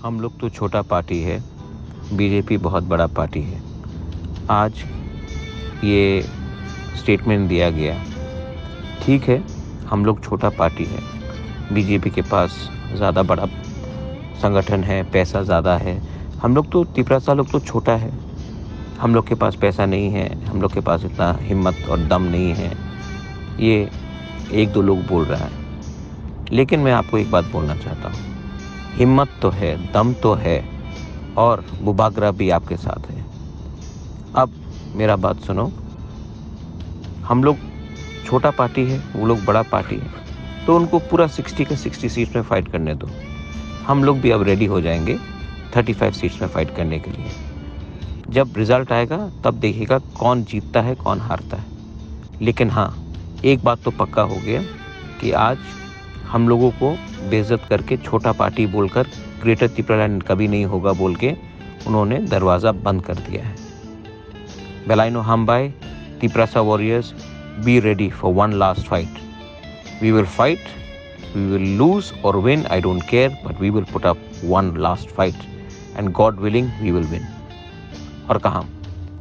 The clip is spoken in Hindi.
हम लोग तो छोटा पार्टी है, बीजेपी बहुत बड़ा पार्टी है। आज ये स्टेटमेंट दिया गया, ठीक है, हम लोग छोटा पार्टी है, बीजेपी के पास ज़्यादा बड़ा संगठन है, पैसा ज़्यादा है। हम लोग तो तिपरासा लोग तो छोटा है, हम लोग के पास पैसा नहीं है, हम लोग के पास इतना हिम्मत और दम नहीं है, ये एक दो लोग बोल रहा है। लेकिन मैं आपको एक बात बोलना चाहता हूँ, हिम्मत तो है, दम तो है और बुबागरा भी आपके साथ है। अब मेरा बात सुनो, हम लोग छोटा पार्टी है, वो लोग बड़ा पार्टी है, तो उनको पूरा 60 का 60 सीट्स में फाइट करने दो। हम लोग भी अब रेडी हो जाएंगे 35 सीट्स में फाइट करने के लिए। जब रिजल्ट आएगा तब देखिएगा कौन जीतता है कौन हारता है। लेकिन हाँ, एक बात तो पक्का हो गया कि आज हम लोगों को बेइज्जत करके छोटा पार्टी बोलकर ग्रेटर त्रिपुरालैंड कभी नहीं होगा बोल के उन्होंने दरवाज़ा बंद कर दिया है। बेलाइनो हमबाई, Tiprasa warriors, be ready for one last fight. We will fight, we will lose or win, I don't care, but we will put up one last fight and God willing we will win. और कहाँ